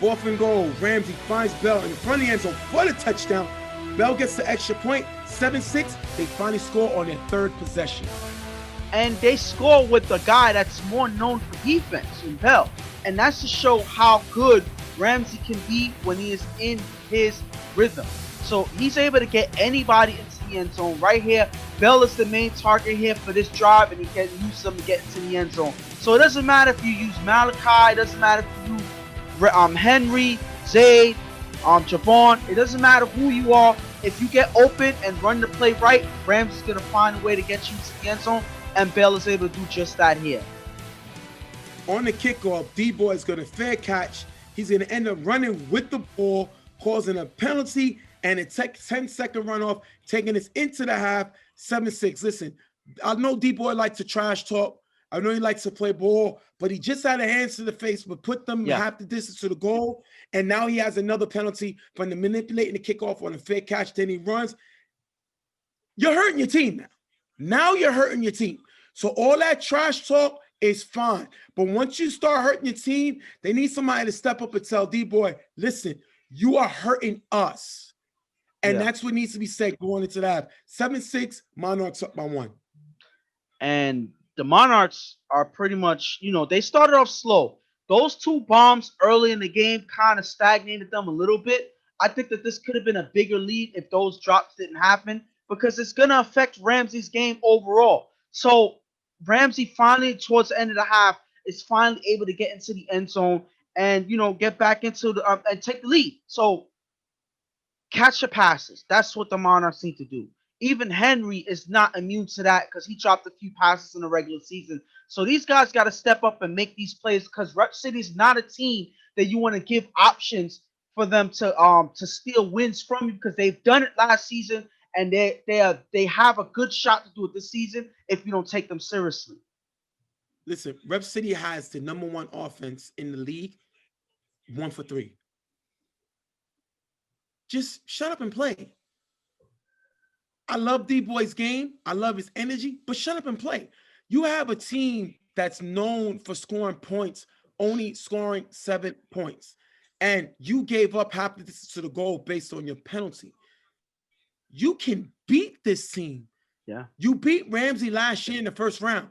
4th and goal. Ramsey finds Bell in front of the end zone for the touchdown. Bell gets the extra point. 7-6. They finally score on their 3rd possession. And they score with a guy that's more known for defense than Bell. And that's to show how good Ramsey can be when he is in his rhythm. So he's able to get anybody into the end zone. Right here, Bell is the main target here for this drive, and he can use them to get into the end zone. So it doesn't matter if you use Malachi, it doesn't matter if you use Henry, Zayd, Javon. It doesn't matter who you are. If you get open and run the play right, Ramsey's going to find a way to get you to the end zone, and Bell is able to do just that here. On the kickoff, D-Boy is going to fair catch. He's going to end up running with the ball, causing a penalty and a 10-second runoff, taking us into the half, 7-6. Listen, I know D-Boy likes to trash talk. I know he likes to play ball, but he just had a hands to the face, but put them half the distance to the goal, and now he has another penalty from the manipulating the kickoff on a fair catch, then he runs. You're hurting your team now. Now you're hurting your team. So all that trash talk is fine, but once you start hurting your team, they need somebody to step up and tell D-Boy, listen, you are hurting us. And that's what needs to be said going into that. 7-6, Monarchs up by 1. And the Monarchs are pretty much, they started off slow. Those 2 bombs early in the game kind of stagnated them a little bit. I think that this could have been a bigger lead if those drops didn't happen, because it's going to affect Ramsey's game overall. So Ramsey finally, towards the end of the half, is finally able to get into the end zone and, get back into the and take the lead. So catch the passes. That's what the Monarchs need to do. Even Henry is not immune to that because he dropped a few passes in the regular season. So these guys got to step up and make these plays, because Rep City is not a team that you want to give options for them to steal wins from you, because they've done it last season, and they have a good shot to do it this season if you don't take them seriously. Listen, Rep City has the #1 offense in the league, 1 for 3. Just shut up and play. I love D-Boy's game. I love his energy, but shut up and play. You have a team that's known for scoring points, only scoring 7 points. And you gave up half the distance to the goal based on your penalty. You can beat this team. Yeah. You beat Ramsey last year in the first round.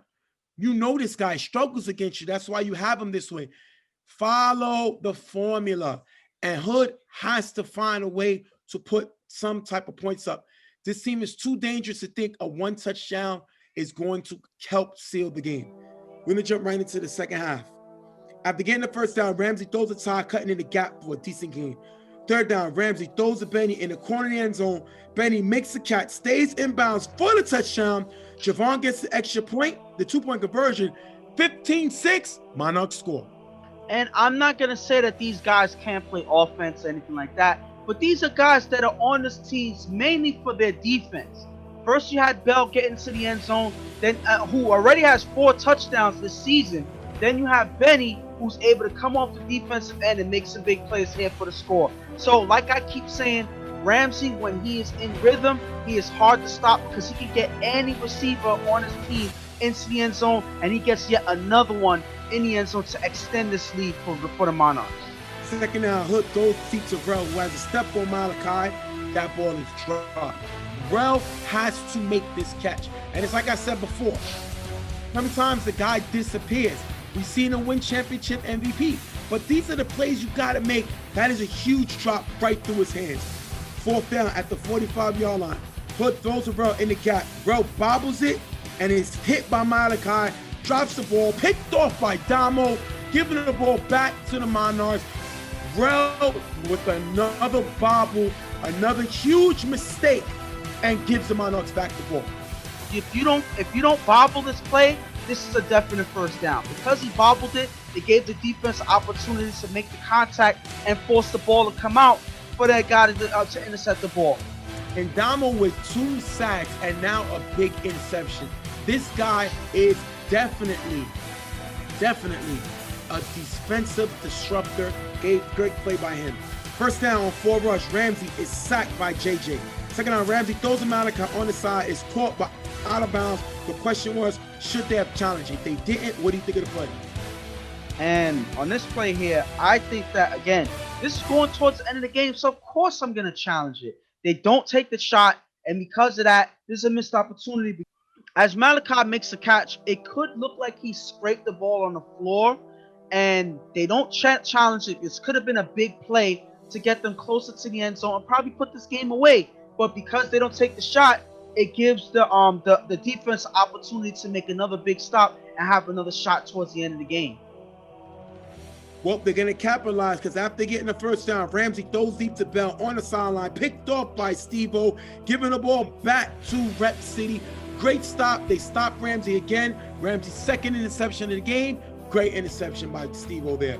You know this guy struggles against you. That's why you have him this way. Follow the formula. And Hood has to find a way to put some type of points up. This team is too dangerous to think a one touchdown is going to help seal the game. We're going to jump right into the second half. After getting the first down, Ramsey throws a tie, cutting in the gap for a decent gain. Third down, Ramsey throws to Benny in the corner of the end zone. Benny makes the catch, stays inbounds for the touchdown. Javon gets the extra point, the 2-point conversion. 15-6, Monarchs score. And I'm not going to say that these guys can't play offense or anything like that, but these are guys that are on this team mainly for their defense. First, you had Bell get into the end zone, then who already has 4 touchdowns this season. Then you have Benny, who's able to come off the defensive end and make some big plays here for the score. So, like I keep saying, Ramsey, when he is in rhythm, he is hard to stop because he can get any receiver on his team into the end zone, and he gets yet another one in the end zone to extend this lead for the Monarchs. Second down, Hood throws deep to Rel, who has a step on Malachi. That ball is dropped. Rel has to make this catch. And it's like I said before, sometimes the guy disappears. We've seen him win championship MVP. But these are the plays you got to make. That is a huge drop right through his hands. Fourth down at the 45-yard line. Hood throws to Rel in the gap. Rel bobbles it and is hit by Malachi. Drops the ball, picked off by Damo, giving the ball back to the Monarchs. Rel with another bobble, another huge mistake, and gives the Monarchs back the ball. If you don't bobble this play, this is a definite first down. Because he bobbled it, it gave the defense opportunities to make the contact and force the ball to come out for that guy to intercept the ball. And Damo with 2 sacks and now a big interception. This guy is definitely a defensive disruptor. Great play by him. First down on 4 rush. Ramsey is sacked by JJ. Second down, Ramsey throws a Malachi on the side, is caught by out of bounds. The question was, should they have challenged? If they didn't, what do you think of the play? And on this play here, I think that, again, this is going towards the end of the game, so of course I'm going to challenge it. They don't take the shot, and because of that, this is a missed opportunity. As Malachi makes a catch, it could look like he scraped the ball on the floor, and they don't challenge it. This could have been a big play to get them closer to the end zone and probably put this game away. But because they don't take the shot, it gives the defense opportunity to make another big stop and have another shot towards the end of the game. Well, they're going to capitalize because after getting the first down, Ramsey throws deep to Bell on the sideline, picked off by Steve-O, giving the ball back to Rep City. Great stop. They stop Ramsey again. Ramsey's second interception of the game. Great interception by Steve-O there.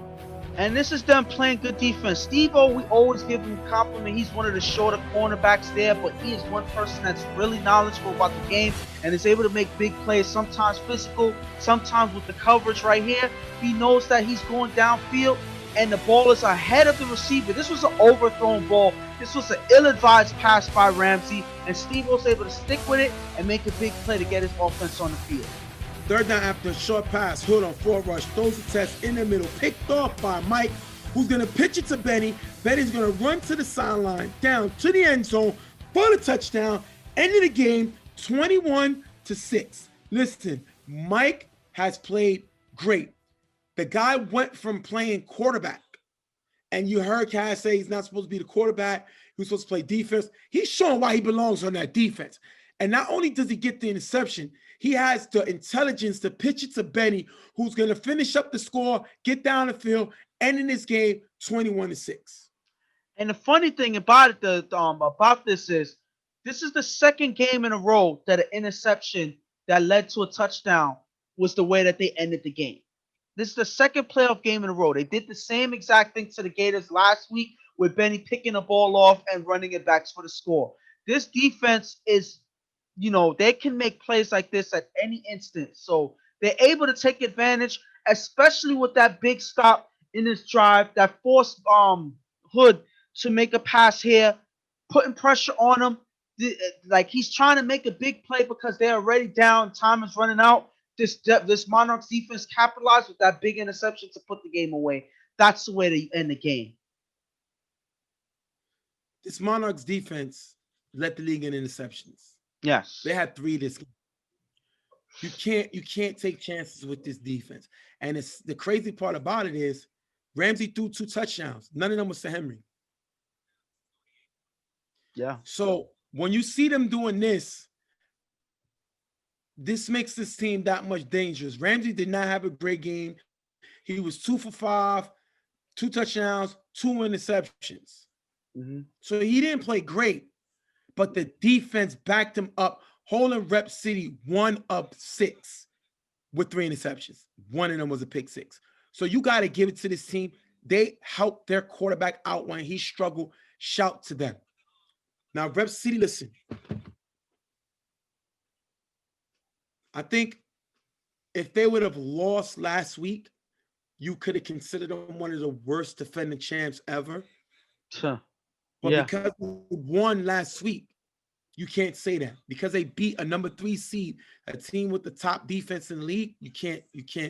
And this is them playing good defense. Steve-O, we always give him a compliment. He's one of the shorter cornerbacks there, but he is one person that's really knowledgeable about the game and is able to make big plays, sometimes physical, sometimes with the coverage right here. He knows that he's going downfield and the ball is ahead of the receiver. This was an overthrown ball. This was an ill-advised pass by Ramsey, and Steve-O's able to stick with it and make a big play to get his offense on the field. Third down after a short pass, Hood on 4 rush, throws the test in the middle, picked off by Mike, who's going to pitch it to Benny. Benny's going to run to the sideline, down to the end zone for the touchdown, ending the game 21-6. Listen, Mike has played great. The guy went from playing quarterback, and you heard Cass say he's not supposed to be the quarterback, he's supposed to play defense. He's showing why he belongs on that defense. And not only does he get the interception, he has the intelligence to pitch it to Benny, who's going to finish up the score, get down the field, ending this game 21-6. And the funny thing about it, about this is the second game in a row that an interception that led to a touchdown was the way that they ended the game. This is the second playoff game in a row. They did the same exact thing to the Gators last week with Benny picking the ball off and running it back for the score. This defense is, they can make plays like this at any instant. So they're able to take advantage, especially with that big stop in this drive that forced Hood to make a pass here, putting pressure on him. Like he's trying to make a big play because they're already down. Time is running out. This Monarchs defense capitalized with that big interception to put the game away. That's the way to end the game. This Monarchs defense led the league in interceptions. Yes. They had 3 this game. You can't take chances with this defense. And it's the crazy part about it is Ramsey threw 2 touchdowns. None of them was to Henry. Yeah. So when you see them doing this, this makes this team that much dangerous. Ramsey did not have a great game. He was 2 for 5, 2 touchdowns, 2 interceptions. So he didn't play great, but the defense backed him up, holding Rep City 1 of 6 with 3 interceptions. One of them was a pick six. So you got to give it to this team. They helped their quarterback out when he struggled. Shout to them. Now, Rep City, listen. I think if they would have lost last week, you could have considered them one of the worst defending champs ever. Huh. But Yeah. because they won last week, you can't say that. Because they beat a number 3 seed, a team with the top defense in the league, you can't,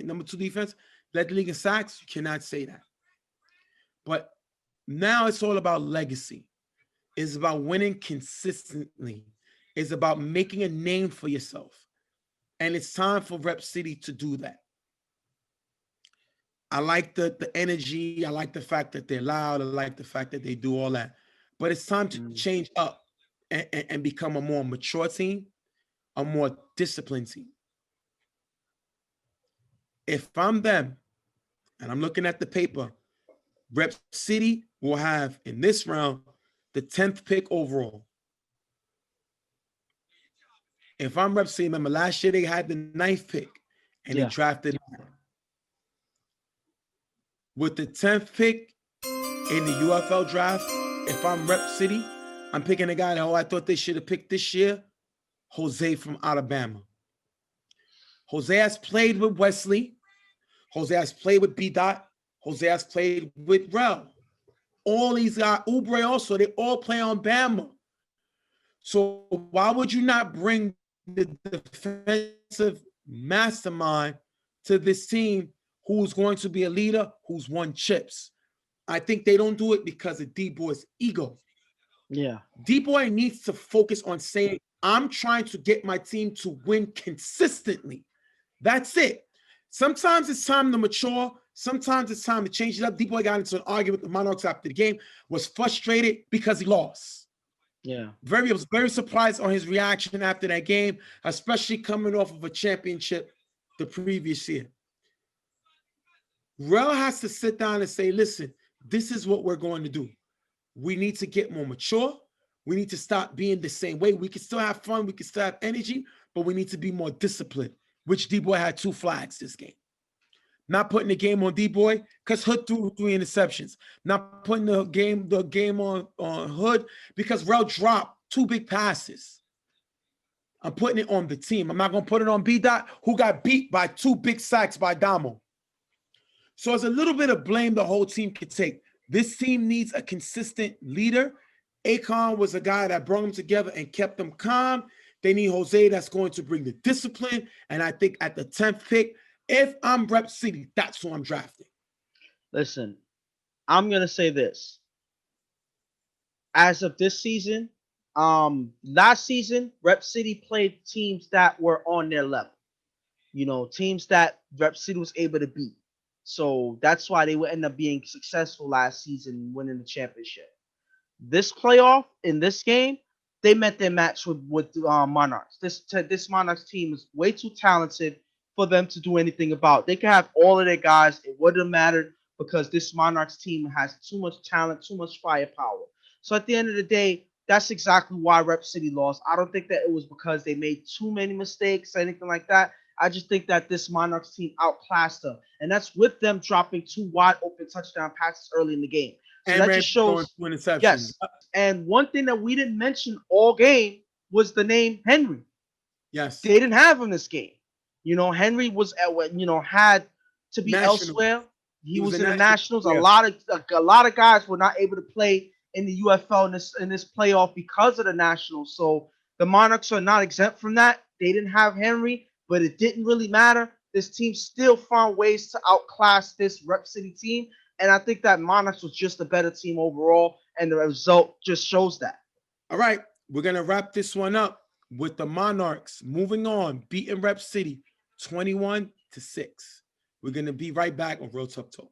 number 2 defense, led the league in sacks, you cannot say that. But now it's all about legacy. It's about winning consistently. It's about making a name for yourself. And it's time for Rep City to do that. I like the energy. I like the fact that they're loud. I like the fact that they do all that. But it's time to change up and become a more mature team, a more disciplined team. If I'm them, and I'm looking at the paper, Rep City will have, in this round, the 10th pick overall. If I'm Rep City, remember last year they had the 9th pick, and they drafted with the 10th pick in the UFL draft. If I'm Rep City, I'm picking a guy that I thought they should have picked this year, Jose from Alabama. Jose has played with Wesley. Jose has played with B-Dot. Jose has played with Rel. All these guys, Oubre also, they all play on Bama. So why would you not bring the defensive mastermind to this team who's going to be a leader, who's won chips? I think they don't do it because of D-Boy's ego. Yeah. D-Boy needs to focus on saying, I'm trying to get my team to win consistently. That's it. Sometimes it's time to mature. Sometimes it's time to change it up. D-Boy got into an argument with the Monarchs after the game, was frustrated because he lost. Yeah. I was very surprised on his reaction after that game, especially coming off of a championship the previous year. Rel has to sit down and say, listen, this is what we're going to do. We need to get more mature. We need to stop being the same way. We can still have fun. We can still have energy, but we need to be more disciplined, which D-Boy had 2 flags this game. Not putting the game on D-Boy because Hood threw 3 interceptions. Not putting the game on Hood because Rel dropped 2 big passes. I'm putting it on the team. I'm not going to put it on B-Dot, who got beat by 2 big sacks by Damo. So it's a little bit of blame the whole team could take. This team needs a consistent leader. Akon was a guy that brought them together and kept them calm. They need Jose that's going to bring the discipline. And I think at the 10th pick, if I'm Rep City, that's who I'm drafting. Listen, I'm going to say this. As of this season, last season, Rep City played teams that were on their level. You know, teams that Rep City was able to beat. So that's why they would end up being successful last season, winning the championship. This playoff, in this game, they met their match with Monarchs. This Monarchs team is way too talented for them to do anything about. They can have all of their guys. It wouldn't have mattered because this Monarchs team has too much talent, too much firepower. So at the end of the day, that's exactly why Rep City lost. I don't think that it was because they made too many mistakes or anything like that. I just think that this Monarchs team outclassed them. And that's with them dropping 2 wide open touchdown passes early in the game. So and that just shows, yes. And one thing that we didn't mention all game was the name Henry. Yes. They didn't have him this game. You know, Henry was had to be elsewhere. He was in the Nationals. Yeah. A lot of guys were not able to play in the UFL in this playoff because of the Nationals. So the Monarchs are not exempt from that. They didn't have Henry, but it didn't really matter. This team still found ways to outclass this Rep City team. And I think that Monarchs was just a better team overall, and the result just shows that. All right, we're going to wrap this one up with the Monarchs moving on, beating Rep City 21-6. We're going to be right back on Real Tough Talk.